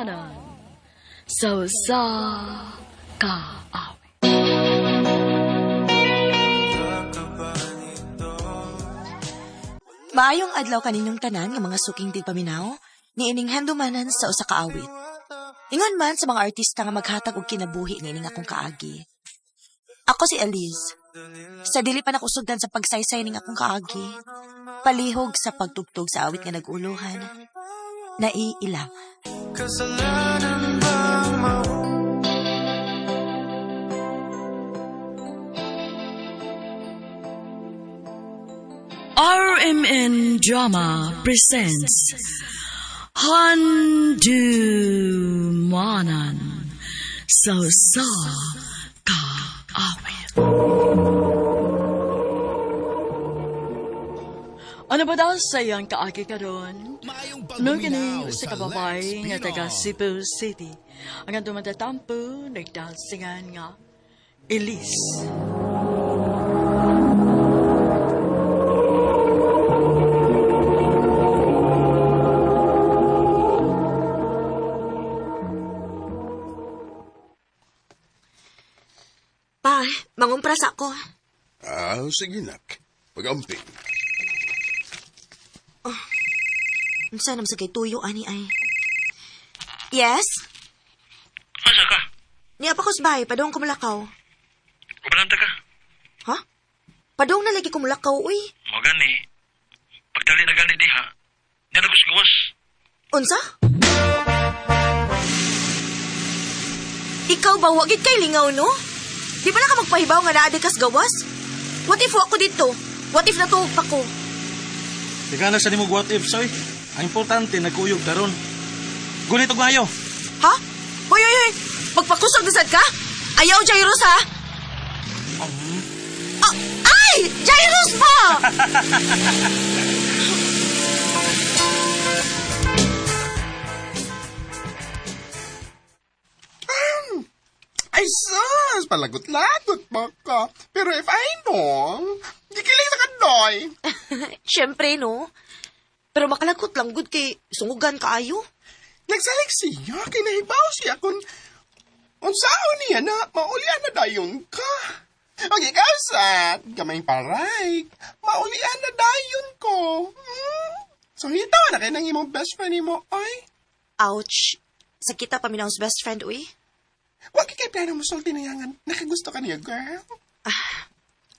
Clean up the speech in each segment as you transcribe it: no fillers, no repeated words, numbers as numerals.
Manan sa kaawit. Maayong adlaw kaninyong tanan nga mga suking tigpaminaw, niining handumanan sa usa ka awit. Ingon man sa mga artista nga maghatag og kinabuhi niining akong kaagi. Ako si Elise. Sa dili pa nakusugdan sa pagsaysay ning akong kaagi, palihog sa pagtugtog sa awit nga nag-uluhan, naiilang. Kasalanan bang RMN Drama presents Handumanan sa kaawit. Ano ba daw sa iyang kaagi ka doon? No kini sa kababay nga taga Cebu City. Ang ang dumadatampo, nagdasingan nga Elise. Pa, mangumpras ako. Sige nak. Pag-amping. Unsa naman sa kay tuyo ani ay? Yes? Asa ka? Niya pa ko sa bahay, padong kumulakaw. Balanta ka? Ha? Padong na lagi kumulakaw, uy. Mo gani. Pagdali na gani diha. Di na gawas. Unsa? Ikaw ba, wagit kay lingaw, no? Di ba na ka magpahibaw nga naadi kas gawas? What if ako dito? What if natuog pa ko? Di ka na sa nimog what if, soy. Ang importante, nagkuyog ka ron. Gunit og mayo. Ha? Hoy, hoy, hoy! Magpakusog na sad ka? Ayaw, Jairus, ha? Ay! Jairus ba? Ay sus! Palagot-lagot pa ka. Pero if I know, di kiling sa kandoy. Siyempre, no? Pero makalagot lang, good kay sungugan kaayo. Nagsalig siya, kay nahibaw siya kung unsaon niya na maulian na dayon ka. Ang ikaw sad, kamay paray, maulian na dayon ko. So hitaw na kayo ng imong best friend mo, ay. Ouch. Sakit pa minahos best friend, uy. Huwag kay plano mo sulti na yangan. Nakagusto ka niya, girl.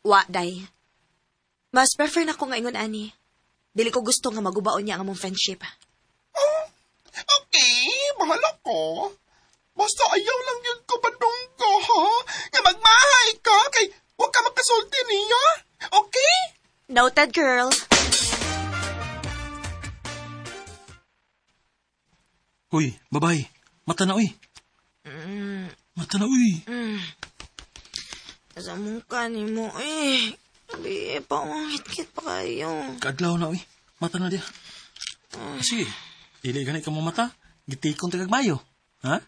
Wa, day. Mas prefer na ko nga ingon, ani. Dili ko gusto nga magubaon niya ang among friendship. Oh, okay, bahala ko. Basta ayaw lang yun ko padung ko, ha? Nga magmahay ka, kay huwag ka makasulti niya. Okay? Noted, girl. Uy, babay. Mata na, uy. Mata na, uy. Sa mukha ni mo, eh. Sabi, pangit-kit pa kayo. Kadlaw na, uy. Mata na diya. Sige. Dili ganit ka mo mata. Gitikon tagag mayo. Ha?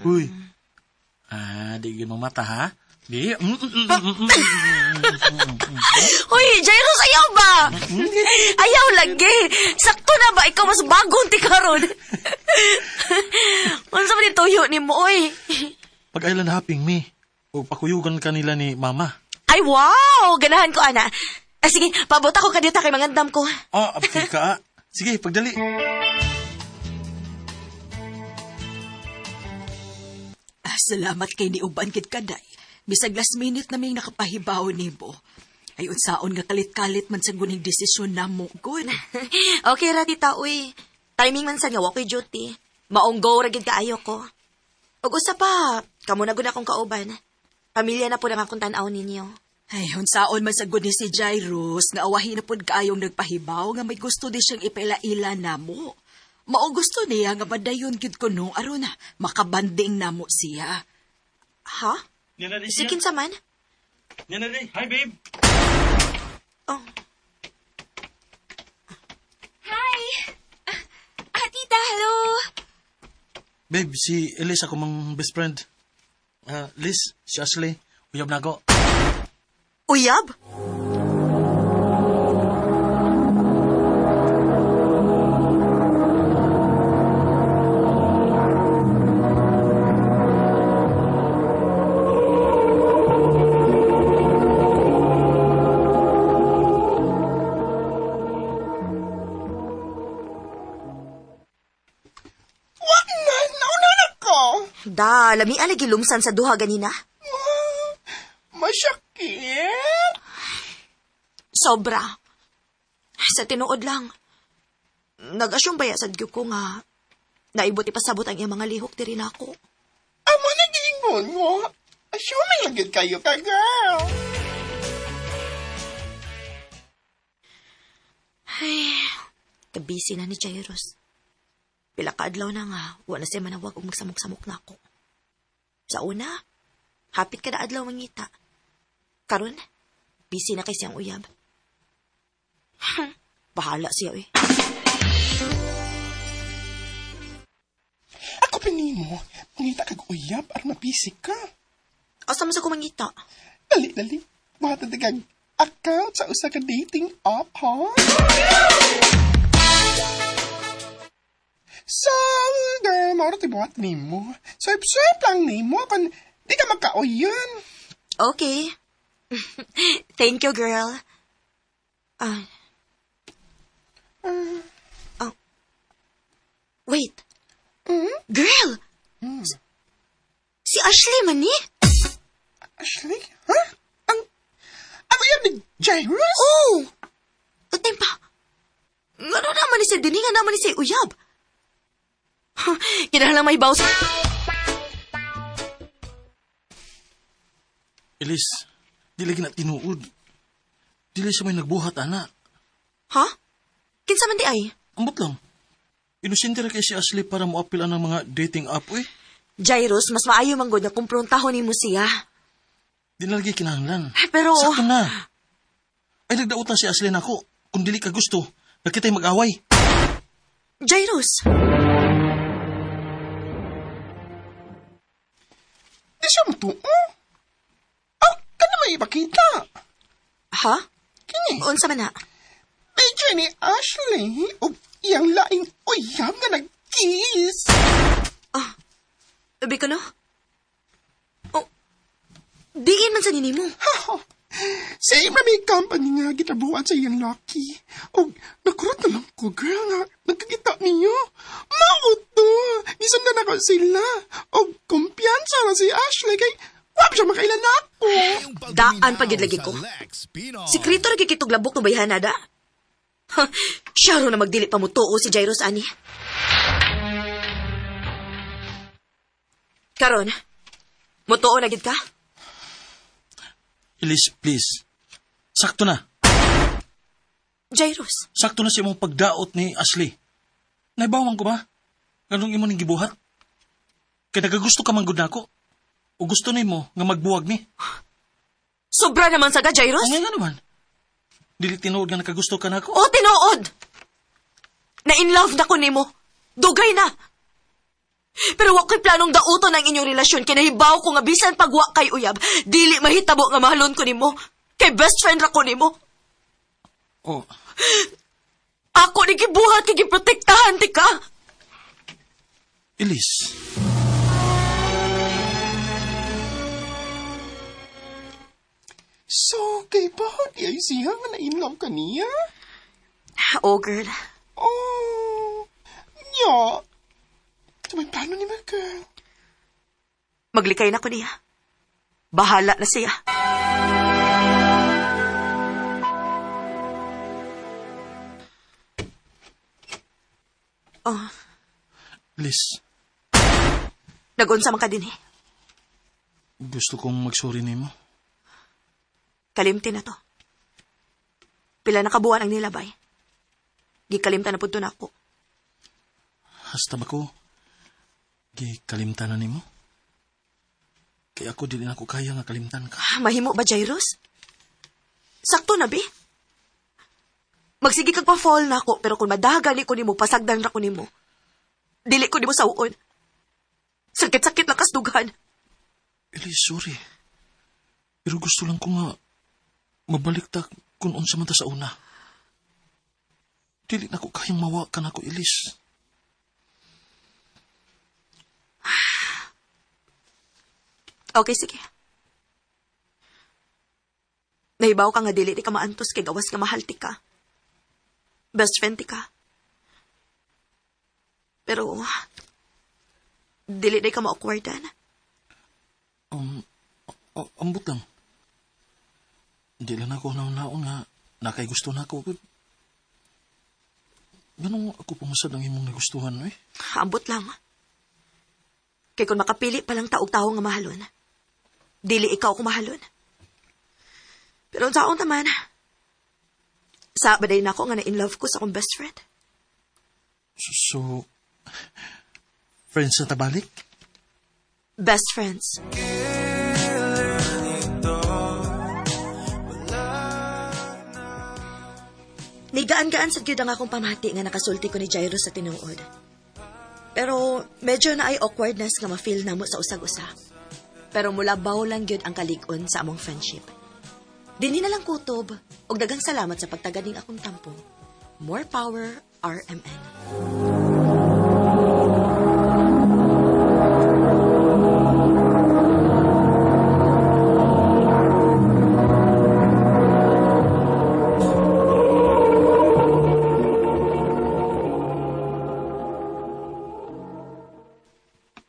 Uy. Di gin mo mata, ha? Di. Hoy, Jairus, ayaw ba? Ayaw lagi. Sakto na ba? Ikaw mas bagong tikaron. Ano sa manituyo ni mo, oy? Pag island hopping, mi. O pakuyugan kanila ni mama. Ay, wow! Ganahan ko, ana. Sige, pabuta ko kadita kay mangandam ko. Abti ka. Sige, pagdali. Salamat kay ni Uban kid kaday. Bisag last minute naming nakapahibaw nimo. Ay unsaon nga kalit-kalit man sa guning desisyon namo, good. Okay ra tita, uy. Timing man sa nga wakoy duty. Maong go ra gid kaayo ko. Ug usa pa, kamo na gud akong kauban. Pamilya na po ang akong tan-aw ninyo. Ay unsaon man sa guni si Jairus nga awahi na pud kaayong nagpahibaw nga may gusto di siyang ipaila-ila namo. Mao gusto niya nga badayon gid kuno aron na makabanding namo siya. Ha? Yan na Sikin sa man? Yan na Hi, babe. Oh. Hi! Tita, hello! Babe, si Elise ako mang best friend. Liz, si Ashley. Uyab na ako. Uyab? Da, lami alagi lumsan sa duha ganina. Masyakit. Sobra. Sa tinuod lang. Nag-asyong baya sad gyud ko nga naibot ipasabot ang iyang mga lihok diri nako. Amo nag-iingon mo. Assuming lang yun kayo ka, girl. Ay, kabisi na ni Jairus. Pila ka adlaw na nga, wala siya manawag o magsamok-samok na ako. Sa una, hapit ka na adlaw mangita. Karon, busy na kay siyang uyab. Bahala siya eh. Ako pinimo, mangita kag uyab at mabisik ka. Asa man sa kumangita? Dali. Buhat na kag account sa usa ka dating app, ha? So, girl, mauro tibuhat ni mo. Swipe lang ni mo kung di ka magka-uyan. Okay. Thank you, girl. Wait. Girl! Si Ashley man ni? Ashley? Ha? Ang uyab ni Jairus? Oh! Uteng pa. Ano naman ni siya? Diningan naman ni siya uyab. Kinahanglan may bawas. Elise, di lagi na tinuod. Dili siya may nagbuhat, ana. Ha? Kinsa man di ay? Ambot lang. Inosente ra kay si Ashley para moapilan ng mga dating app, eh. Jairus, mas maayo man gud na kumprontahon nimo siya. Di na lagi kinahanglan. Pero... Sakto na. Ay, nagdautan si Ashley nako. Kung dili ka gusto, nakitay mag-away. Jairus! Di siya matuo. Ka na may ipakita. Ha? Kini, Unsa man na? medyo ni Ashley o iyang laing uyab nga nag-kiss. Abi ko no? Oh, diin man sa ninimo. Same na may company nga gitabuan sa iyang lucky. O, nakurot na lang ko, girl, nga nagkakita niyo. Mauto! Gisundan ako sila. O, kumpiyansa na si Ashley kay wap siya makailan ako. Daan pagid lagi ko. Sikreto ra gikitog labok no bayhan da. Siya ro na magdili pa mo tuo si Jairus ani. Karon, mutuo na gid ka? Elise, please. Sakto na. Jairus, Sakto na si mong pagdaot ni Ashley. Naibawan ko ba? Ganong imo ning gibuhat? Kaya nagagusto ka man gud nako. O gusto ni mo nga magbuwag ni? sobra naman sa ka, Jairus. Ang nga naman. Dili tinuod nga nakagusto ka nako. O, tinuod! Na-in love na ko nimo. Dugay na. Pero wak ko'y planong dauton ang inyong relasyon. Kinahibaw ko nga bisan pagwa kay uyab. Dili mahitabo nga mahalon ko nimo. Kay best friend ra ko nimo. Oh, Ako ni gibuhat kay giprotektahan ti ka. Elise. So, kay ba di ay siya nga na-inlove ka niya? Oh, girl. Oh, nya. Ito may plano ni mga girl. Maglikay na ko niya. Bahala na siya. Oh, Elise, nagunsa man ka din eh. gusto kong magsuri nimo. Kalimti na to. Pila na kabuhan ang nilabay. Gikalimta na po na ako. Hasta ba ko? Kalimtan na nimo? Kaya ako dili na ako kaya nga kalimtan ka. Mahimo ba, Jairus? Sakto na, be. Magsige kag pa-fall na ako, pero kung madagali ko nimo, pasagdan ra ko nimo. Dili ko nimo sauon. Sakit-sakit na kasdugan. Elise, sorry. Pero gusto lang ko nga mabalik ta kung unsa man ta sa una. Dili na ko kayang mawa ka na ko, Elise. Okay, sige. Nahibaw ka nga dili di ka maantos kay gawas nga mahal ti ka. Best friend ti ka. Pero, Dili day ka ma-awkwardan. Ambot lang. Di lang ako naon nga nakay gusto na ako. Ganun ako pumasad ang imong nagustuhan, eh. Ambot lang. Kay kung makapili palang taog-tao nga mahalon, dili ikaw ko mahalon. Pero taon naman, sa baday na ako nga na in love ko sa akong best friend. So, friends na tabalik? Best friends. Nigaan-gaan sa gyud ang akong pamati nga nakasulti ko ni Jairo sa tinuod. Pero medyo na ay awkwardness nga ma-feel namo sa usag-usa. Pero mula baw lang gyud ang kalig-on sa among friendship. Dinhi na lang kutob og daghang salamat sa pagtaganing akong tampo. More power, RMN.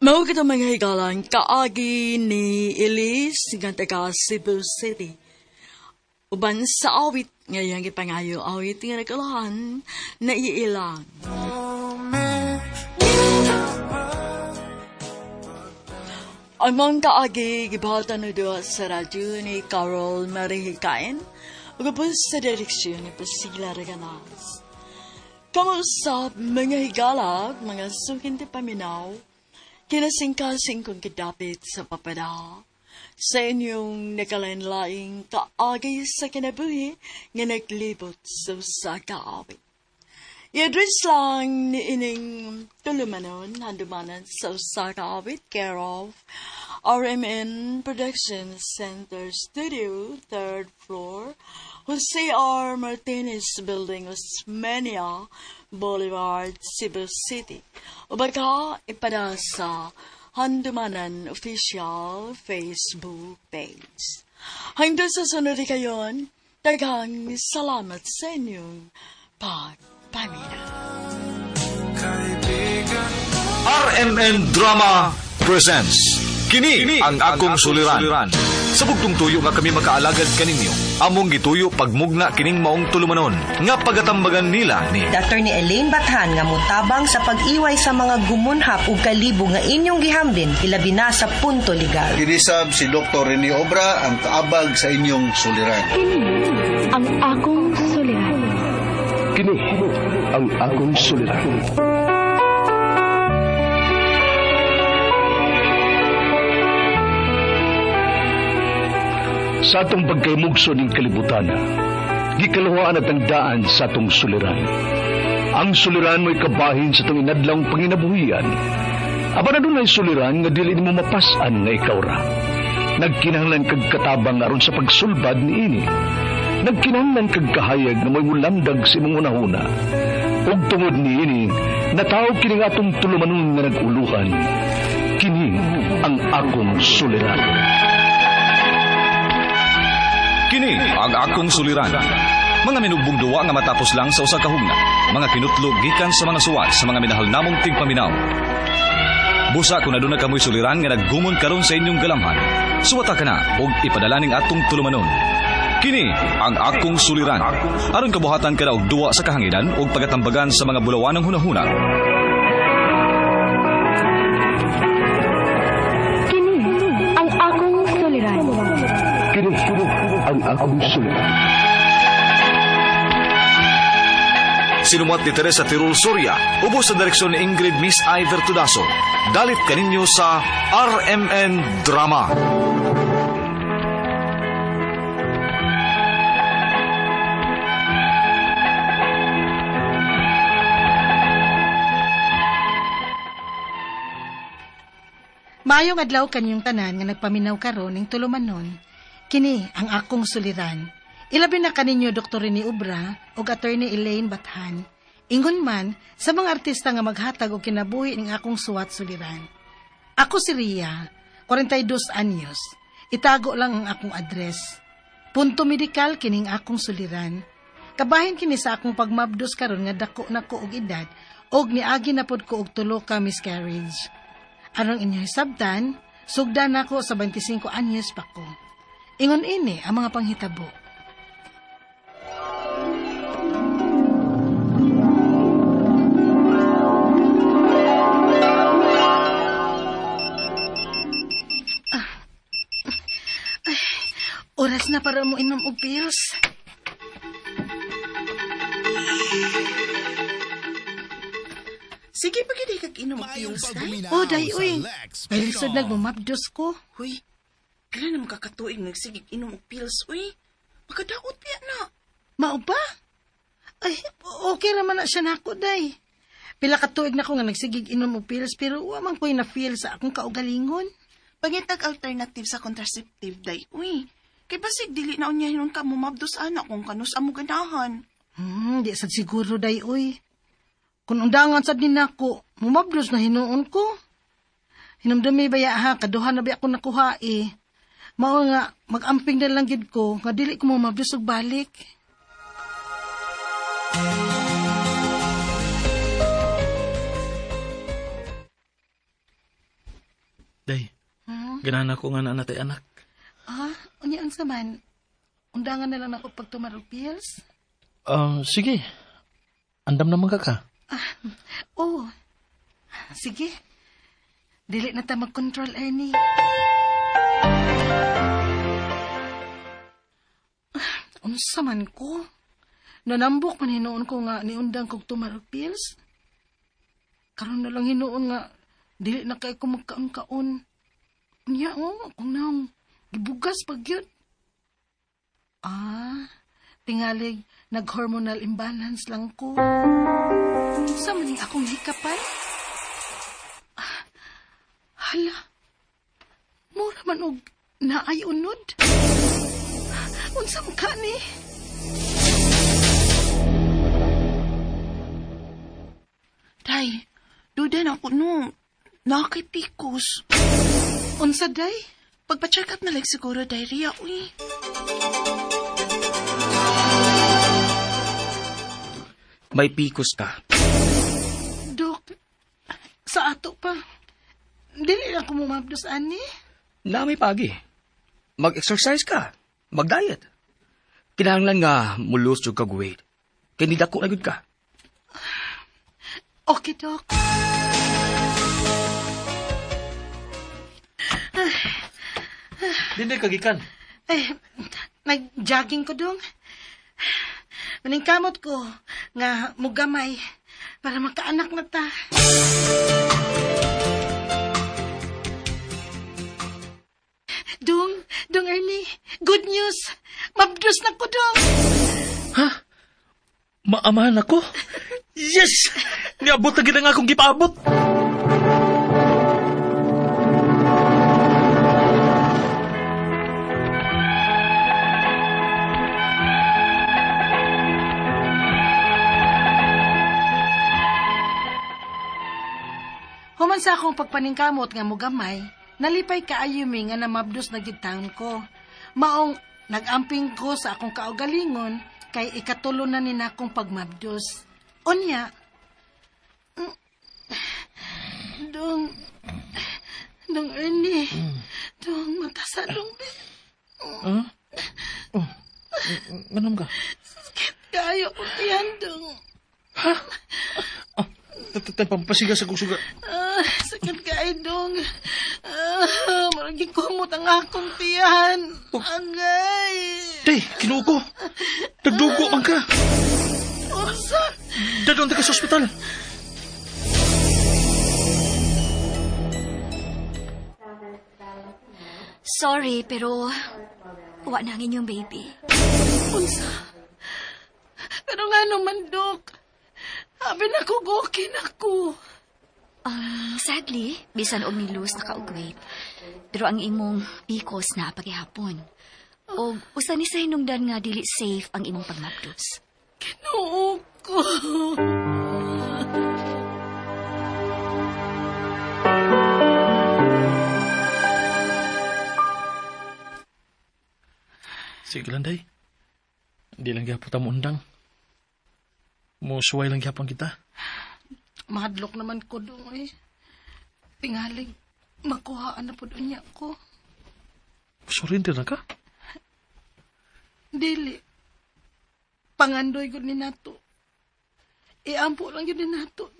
Mao kita mga higalan, kaagi ni Elise nga taga Cebu City. Uban sa awit, ngayang ipangayo awit nga nagkalahan na iilang. Ang mga kaagi, gibahatan na doon sa radyo ni Carol Marihikain, ugapos sa direksyon ni Priscilla Reganas. Kamusap mga higalag, mga sukin ti paminaw, kinasingkasing kong kadapit sa papada sa inyong nakalanlaing kaagay sa kinabuhi nga naglibot sa kaawit. I-address lang ni ining tulumanon handumanan sa kaawit care of RMN Production Center Studio, 3rd floor, Jose R. Martinez Building, Osmeña Boulevard, Cebu City. O baka ipada sa Handumanan Official Facebook page. Hanggang sa sunod kayon, daghang salamat sa inyong pagpamina. RMN Drama presents Kini ang akong suliran. Sa bugtong tuyo nga kami makaalagad kaninyo, among gituyo pagmugna kining maong tulumanon nga pagatambagan nila ni Dr. ni Elaine Bathan nga mutabang sa pag-iway sa mga gumunhap ug kalibo nga inyong gihambin ilabi na sa punto legal. Inisab si Dr. Rene Obra ang kaabag sa inyong suliran. Ang akong suliran. Kini ang akong suliran. Sa atong pagkaymugso ng kalibutan, gikalawaan at ang daan sa atong suliran. Ang suliran mo'y kabahin sa itong inadlang panginabuhian. Aba na doon ay suliran nga dili mo mapasan nga ikaw ra. Nagkinahanglan kag katabang aron sa pagsulbad ni ini. Nagkinahanglan kag kahayag na mo'y mulamdag sa imong unahuna. Ug tungod ni ini, natawag kini nga atong tulumanon nga naguluhan. Kini ang akong suliran. Kini ang akong suliran. Mga minugbong duwa nga matapos lang sa usa ka hugna. Mga kinutlog gikan sa mga suwat sa mga minahal namong tigpaminaw. Busa kung aduna kamoy suliran nga naggumon karon sa inyong galamhan, suwata ka na og ipadala ning atong tulumanon. Kini ang akong suliran. Aron kabuhatan ka na og duwa sa kahanginan og pagatambagan sa mga bulawanong hunahuna. Kini ang akong suliran. Kini ang akong suliran. Sinumat ni Teresa Tirul Soria, ubos sa direksyon ni Ingrid Miss Iver Tudaso. Dalit kaninyo sa RMN Drama. Maayong adlaw kanyong tanan nga nagpaminaw karon ning tulumanon. Kini ang akong suliran. Ilabi na kaninyo Dr. Rene Obra ug Attorney Elaine Bathan. Ingon man sa mga artista nga maghatag og kinabuhi ning akong suwat suliran. Ako si Ria, 42 anyos. Itago lang ang akong address. Punto medikal kining akong suliran. Kabahin kini sa akong pagmabdos karon nga dako na ko og edad og niagi na pod ko og tulo ka miscarriage. Arang inyo'y sabtan, sugdan ako sa 25 anyos pa ko. Ingon ini ang mga panghitabo. Oras na para mo inom og pills. Sige, pagkidi kag inom og pills, day. Oh, day, uy. May lisod nagmamabdos ko. Huy, kailan naman kakatuig nagsigig inom og pills, uy. Pagkadaot piya na. Mao ba? Ay, okay naman na siya nako, day. Pila ka tuig na ko nga nagsigig inom og pills pero wa man ko'y na-feel sa akong kaugalingon. Pangitag alternative sa contraceptive, day, uy. Kay basig dili na unyahin ka mo mabdos ana kung kanus amo ganahan. Di sad siguro, day, uy. Kung undangan sad din ako, mumabdos na hinuon ko. Hinamdami baya ha, kaduha na ba ako nakuha eh. Mao nga, mag-amping na lang gid ko, nga dili ko mumabdos og balik. Day, ganahan ako nga na natay anak. Unya ang saman, undangan na lang ako pag tumarog pills. Sige. Andam naman ka. Oh, sige. Dili na ta mag-control, Ernie. Unsa man ko? Nanambok man hinuon ko nga niundang kog tumarog pills. Karon na lang hinuon nga dili na kay ko magkaon-kaon. Unya kung naong gibugas pag yun. Tingalig nag-hormonal imbalance lang ko. Sa maning akong hikapan? Hala, mura man og naay unod. Unsa man ka ni? Day, duda na ako no. Nakay pikos. Unsa, day? Pagpa-check up na lang siguro, diarrhea, uy. May pikos ka. Dok, sa ato pa. Dili lang ko mumabdos, ani. Na may pagi. Mag-exercise ka. Mag-diet. Kinahanglan nga mulos yung kag-weight. Kaya hindi dako na gud ka. Okay, Dok. Hindi kagikan. Nag-jogging ko dong. Maningkamot ko nga mugamay para makaanak na ta. Dong Ernie, good news. Mabdos na ko dong. Ha? Maamahan ako? Yes! Niabot na gina nga akong gipaabot. Human sa akong pagpaningkamot nga mugamay, nalipay kaayumi nga namabdos na gitawon ko. Maong nagamping ko sa akong kaugalingon kay ikatulo na nina akong pagmabdos. Unya, Dong Ernie, Dong matasa dong. Manam ka? Sakit kayo ko yan, Dong. Ha? Pampasiga sa kong suga. Sakit kayo, Dong. Maraging kumot ang akong tiyan. Agay. Day, kinuko. Nagdugo man ka. Osa. Dadon ka sa ospital. Sorry, pero wa na ang inyong baby. Unsa? Pero nga naman, Dok. Habi na ko, okay na ko. Sadly, bisan og nilus na kaugwait. Pero ang imong pikos na pagihapon. O usa ni sa hinungdan nga dili safe ang imong pagmabdos. Kinuo ko. Sige lang, day. Hindi lang gyapon ta mo undang. Musuway lang gyapon kita. Mahadlok naman ko doon eh. Tingalig, makuhaan na po niya ko. Surrender na ka? Dili. Pangandoy ko ni nato. Iampo lang yun ni nato.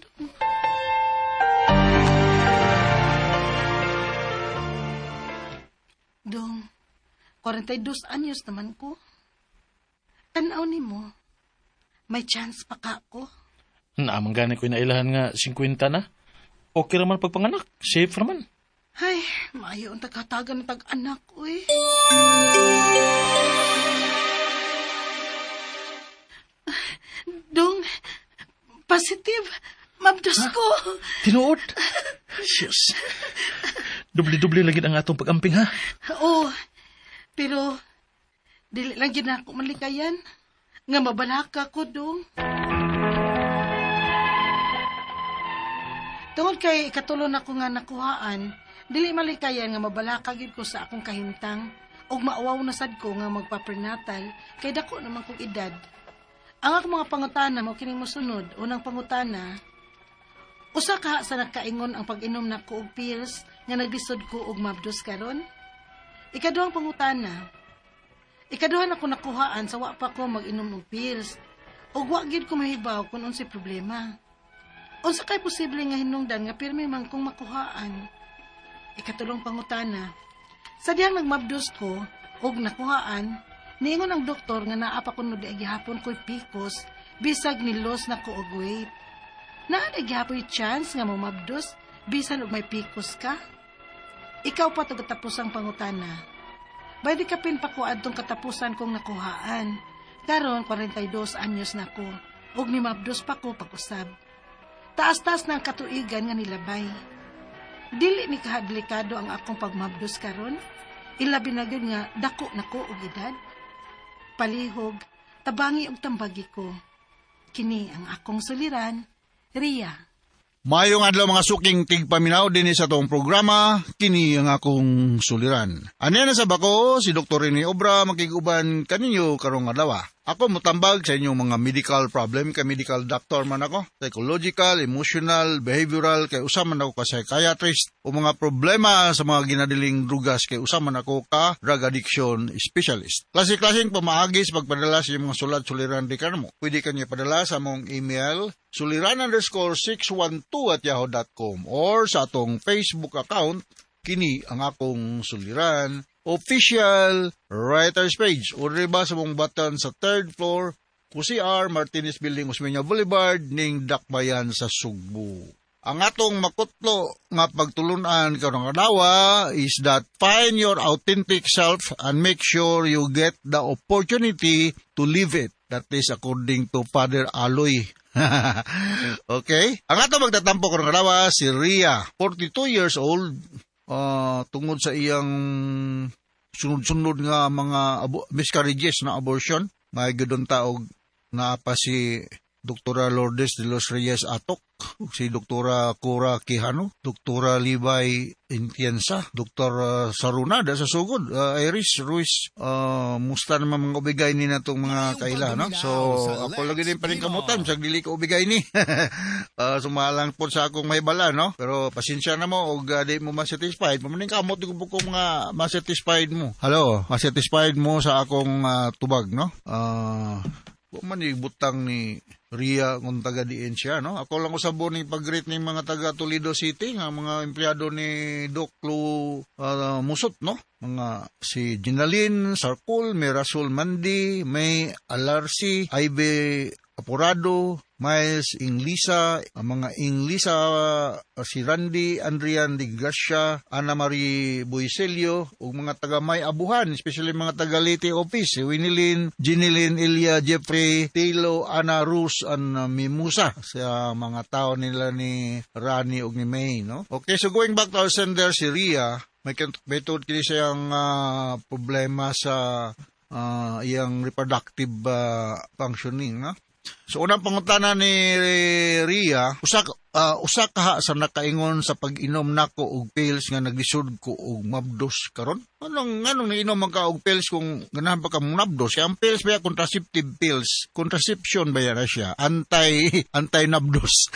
Dong, 42 anyos naman ko. Tanaw ni mo, may chance pa ka ko. Naamang gani ko inailahan nga 50 na. Okay raman pagpanganak. Safe raman. Ay, maayo ang tagkatagan ng tag-anak, uy. Dong, positive. Mabdos ko. Tinuod? Yes. Dubli-dubli lagi ang atong pag-amping, ha? Oo, pero dili lang gid ako malikayan. Nga mabalaka ko, Dong. Tungod kay katulon ako nga nakuhaan, dili malikayan nga mabalaka gid ko sa akong kahimtang ug maawaw na sad ko nga magpa-prenatal kay dako naman kong edad. Ang akong mga pangutana mao kining mosunod. Unang pangutana, usa ka sa nakaingon ang pag-inom nako og pills nga naglisod ko og mabdos karon? Ikaduhang pangutana, ikaduhan ako nakuhaan sa wa pa ko mag-inom og pills ug wa gid ko mahibaw kung unsay problema. Unsa kay posible nga hinungdan nga pirmi man kong makuhaan? Ikatulong pangutana, sa diyang nagmabdos ko ug nakuhaan, niingon ang doktor nga naa pa kuno di gihapon ko'y PCOS bisag nilos na ko og weight. Naa di gihapoy chance nga mamabdos bisan og may PCOS ka? Ikaw pa tagatapos ang pangutana. Baydi ka pin pa ko adtong katapusan kong nakuhaan. Karon 42 anyos na ko ug nimabdos pa ko pag-usab. Taas-taas ng katuigan nga nilabay. Dili ni kahadlikado ang akong pagmabdos karon. Ilabi na gid nga dako nako og edad. Palihog, tabangi og tambagi ko. Kini ang akong suliran, Ria. Mayong adlaw mga suking tigpaminaw din sa tong programa, kini ang akong suliran. Anya na sa bako, si Dr. Rene Obra makiguban kaninyo karong adlaw. Ako mutambag sa inyong mga medical problem, kay medical doctor man ako, psychological, emotional, behavioral, kay usa man ako ka psychiatrist, o mga problema sa mga ginadiling drugas, kay usa man ako ka drug addiction specialist. Klase-klaseng pamaagi sa pagpadala sa inyong mga sulat-suliran di kanamo. Pwede kanyo padala sa mong email, suliran_612@yahoo.com or sa atong Facebook account, kini ang akong suliran, official writer's page. O ba sa mong button sa 3rd floor, QCR, Martinez Building, Osmeña Boulevard, ning Dakbayan sa Sugbo. Ang atong makutlo nga pagtulunan karong adlaw is that find your authentic self and make sure you get the opportunity to live it. That is according to Father Aloy. Okay? Ang atong magtatampo karong adlaw si Ria, 42 years old, tungod sa iyang sunod-sunod nga mga miscarriages na abortion. May gudon taog na pa si Dr. Lourdes de los Reyes Atok, si Dr. Cora Quijano, Dr. Libay Intienza, Dr. Saruna da sa sugod, Iris Ruiz, musta naman mga ubigay ni na itong mga kaila, no? So, ako lagi din pa rin kamutan, sa dili ko ubigay ni. Sumalang po sa akong may bala, no? Pero pasensya na mo, o di mo masatisfied, mamaning kamot ko po kung masatisfied mo. Hello, masatisfied mo sa akong tubag, no? Man butang ni Ria kung taga diin siya, no? Ako lang usabon ni pag-greet ng mga taga Toledo City, nga mga empleyado ni Doc Lu Musot, no? Mga si Ginaline Sarkul, may Rasul Mandi, may Alarsi, Ibe Apurado, Miles Inglisa, ang mga Inglisa, si Randy Andrian de Gracia, Ana Marie Boiselio, ug mga taga May Abuhan, especially mga taga Leyte Office, si Winilin, Ginilin, Ilya, Jeffrey, Tilo, Ana Rus, and Mimusa, sa mga tao nila ni Rani ug ni May, no? Okay, so going back to our sender, si Ria, may tuod kini siyang problema sa iyang reproductive functioning, no? So unang pangutana ni Ria, usa ka sa nakaingon sa pag-inom nako og pills nga naglisod ko og mabdos karon. Anong nainom man ka og pills kung ganahan pa ka mabdos? Ang pills ba contraceptive pills? Contraception ba yan siya? Anti-nabdos.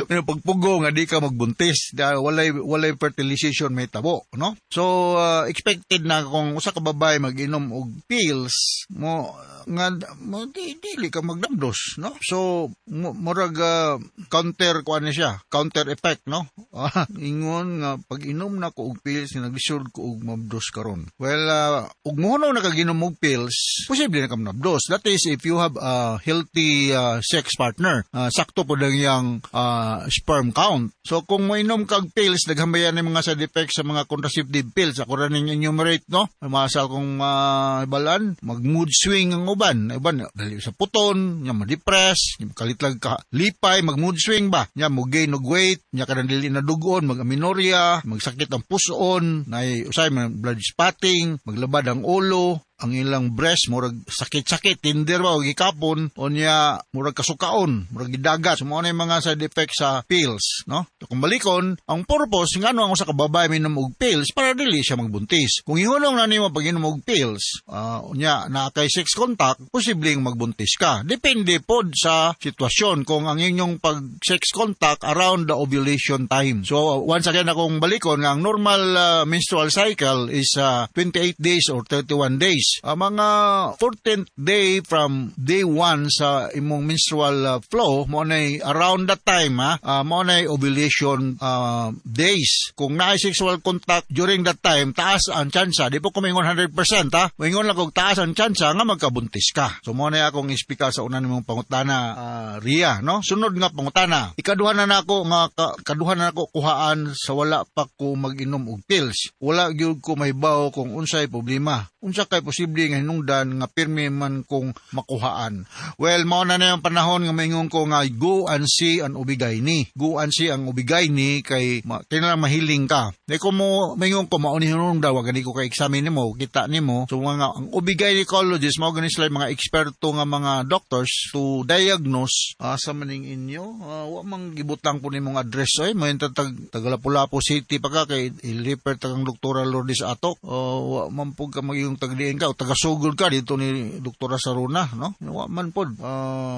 Pero pagpugo nga di ka magbuntis, walay fertilization may tabo, no? So expected na kung usa ka babae mag-inom og pills mo dili ka magnabdos, no? So murag counter effect, no? Ingon nga pag-inom na ko og pills nga naglisod ko og mabdos karon. Well, ug mohuno na kaginom og pills, posible na ka mabdos. That is if you have a healthy sex partner. Sakto po lang yung sperm count. So kung moinom kag pills, naghambayan ng mga side effects sa mga contraceptive pills. Ako rin yung enumerate, no? Masal kong ibalan, mag-mood swing ang uban. Iban, dali sa puton, niya ma-depress, niya makalitlag ka lipay, mag-mood swing ba? Niya mo-gain og weight, niya ka dili na dugon, mag-aminorya, magsakit ang puson, usay blood spotting, maglabad ang ulo, ang ilang breast murag sakit-sakit, tinder ba o gikapon o niya murag kasukaon, murag gidagat. So mo na yung mga side effects sa pills, no? So, kung balikon, ang purpose ngano ang usa ka babae minom og pills para dili siya magbuntis. Kung ihunong na nimo pag inom og pills, unya na kay sex contact, posibleng magbuntis ka. Depende pod sa sitwasyon kung ang inyong pag sex contact around the ovulation time. So once again akong balikon nga ang normal menstrual cycle is 28 days or 31 days. Mga 14th day from day 1 sa imong menstrual flow, mo na around that time, mo na ovulation days. Kung naay sexual contact during that time, taas ang tsansa. Di po kumingon 100%, ha? Mingon lang kung taas ang tsansa nga magkabuntis ka. So mo na akong ispika sa unan nimong pangutana, Ria, no? Sunod nga pangutana. Ikaduhan na nako kuhaan sa wala pa ko mag-inom og pills. Wala gyud ko mahibaw kung unsay problema. Unsa kay posible nga hinungdan nga pirmi man kong makuhaan. Well, mao na yung panahon nga maingon ko nga go and see an ubigayni. Go and see ang ubigayni kay kailangan mahiling ka. Dahil ko mo maingon ko mao ni hinungdan wa gani ko kay examine nimo, kita nimo. So nga ang ubigynecologist mao gani sila mga eksperto nga mga doctors to diagnose sa maning inyo. Wa man gibutang po nimong address oy, mo Tagalapu-Lapu City pa ka kay i-refer tagang Doktora Lourdes Atok. Wa man pug ka maging tagdiin ka o tagasugod ka dito ni Doktora Saruna, no? Wa man pod.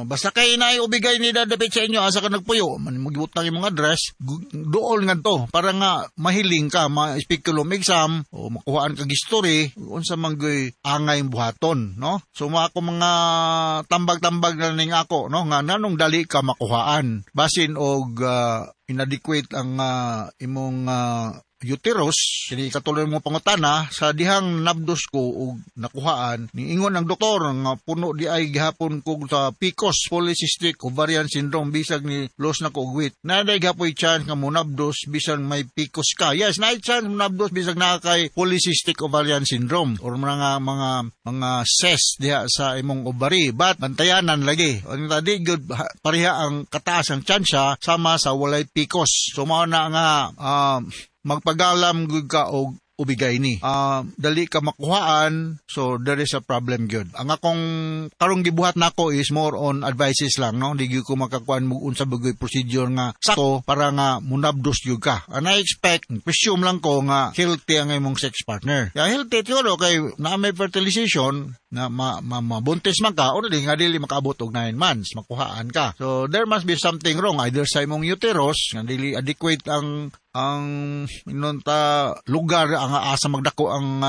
Basta kay naay ubigay ni dadapit sa inyo asa ka nagpuyo, man magibutang imong address, dool nga to para nga mahiling ka, ma-speculum exam o makuhaan ka history unsa man gyud angay buhaton, no? So ako mga tambag-tambag na ning ako, no, nga nanong dali ka makuhaan basin og inadequate ang imong uterus. Kini katuloy mo pangutana sa dihang nabdos ko og nakuhaan ni ingon ang doktor nga puno di ay gihapon ko sa PCOS, polycystic ovarian syndrome, bisag ni loss na ko og weight. Naday gapoy chance nga mo nabdos bisan may PCOS ka. Yes, naay chance mo nabdos bisag naa kay polycystic ovarian syndrome or mga cyst diha sa imong ovary. But bantayanan lagi. Ang tadi good pareha ang kataas ang tsansa sama sa walay PCOS. So mao na nga magpagalam gud ka og ubigayni. Dali ka makuhaan, so there is a problem gyud. Ang akong karong gibuhat nako is more on advices lang, no? Di gyud ko makakuan mo unsa bagoy procedure nga sakto para nga munabdos gyud ka. And I expect, presume lang ko nga healthy ang imong sex partner. Ya healthy siguro kay na may fertilization na mabuntis man ka, o nga dili makaabot og 9 months, makuhaan ka. So there must be something wrong either sa imong uterus nga dili adequate ang lugar ang asa magdako ang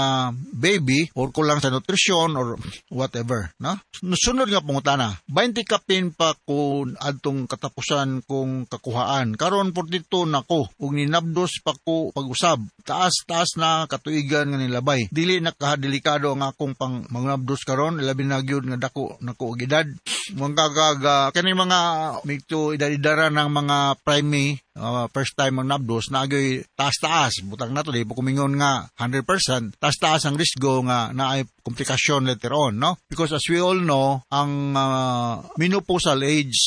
baby or kulang sa nutrition or whatever, no? Sunod nga pangutana, 20 kapin pa ko adtong katapusan kong kakuhaan. Karon 42 nako ug ninabdos pa ko pag-usab. Taas na katuigan nga nilabay. Dili nakadelikado ang akong pang magnabdos karon, labi na gyud nga dako nako og edad. Mga kani mga medyo edad-edara ng mga prime first time ang nabdos na agay taas-taas. Butang na to, di po kumingon nga 100%. Taas-taas ang risgo nga na ay komplikasyon later on, no? Because as we all know, ang menopausal age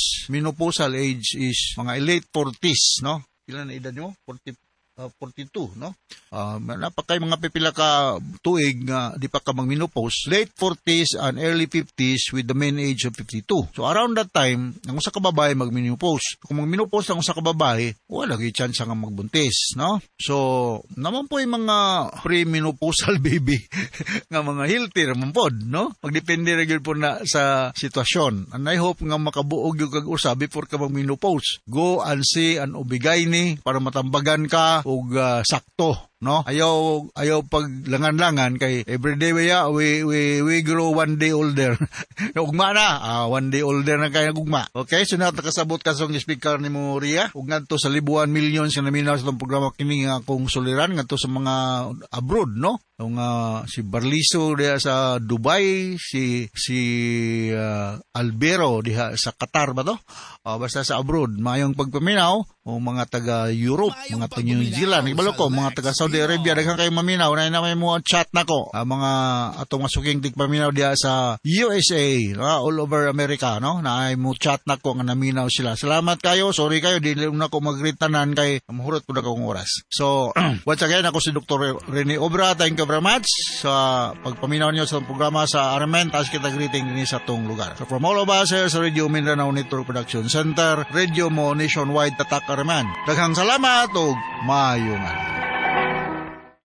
is mga late 40s, no? Ilan na edad nyo? 42, no? Napakay mga pipila ka tuig nga di pa ka mag-menopause, late 40s and early 50s with the mean age of 52. So around that time, ang usa ka babae mag-menopause. Kung mag-menopause ang usa ka babae, wala gyud chance nga magbuntis, no? So naman po yung mga pre-menopausal baby nga mga healthy naman po, no? Magdepende ra gyud po na sa sitwasyon. And I hope nga makabuog yung kag-usa before ka mag-menopause. Go and see an OB-GYN para matambagan ka og sakto, no? Ayaw paglangan-langan kay everyday we grow one day older. Ugma na, one day older na kay nagugma. Okay, so nakasabot ka sa speaker ni mo Ria, ug ngadto sa libuan millions nga naminaw sa programa kini nga akong suliran ngadto sa mga abroad, no? Yung si Barliso diha sa Dubai, si Albero diha sa Qatar ba to? Basta sa abroad, mayong pagpaminaw o mga taga Europe, mga taga New Zealand, ibalo ko, mga taga Saudi Arabia, daghang kay maminaw na may mo chat nako. Mga atong masuking tigpaminaw diha sa USA, all over America, no? Na ay mo chat nako nga naminaw sila. Salamat kayo, sorry kayo dili na ko magritanan kay mahurot ko na kong oras. So, once again ako si Dr. Rene Obra. Thank you very much sa pagpaminaw niyo sa programa sa Armen. Tas kita greeting din sa tong lugar. So from all of us here sa Radio Mindanao Network Production Center, Radio mo nationwide tatak Armen. Daghang salamat ug maayong adlaw.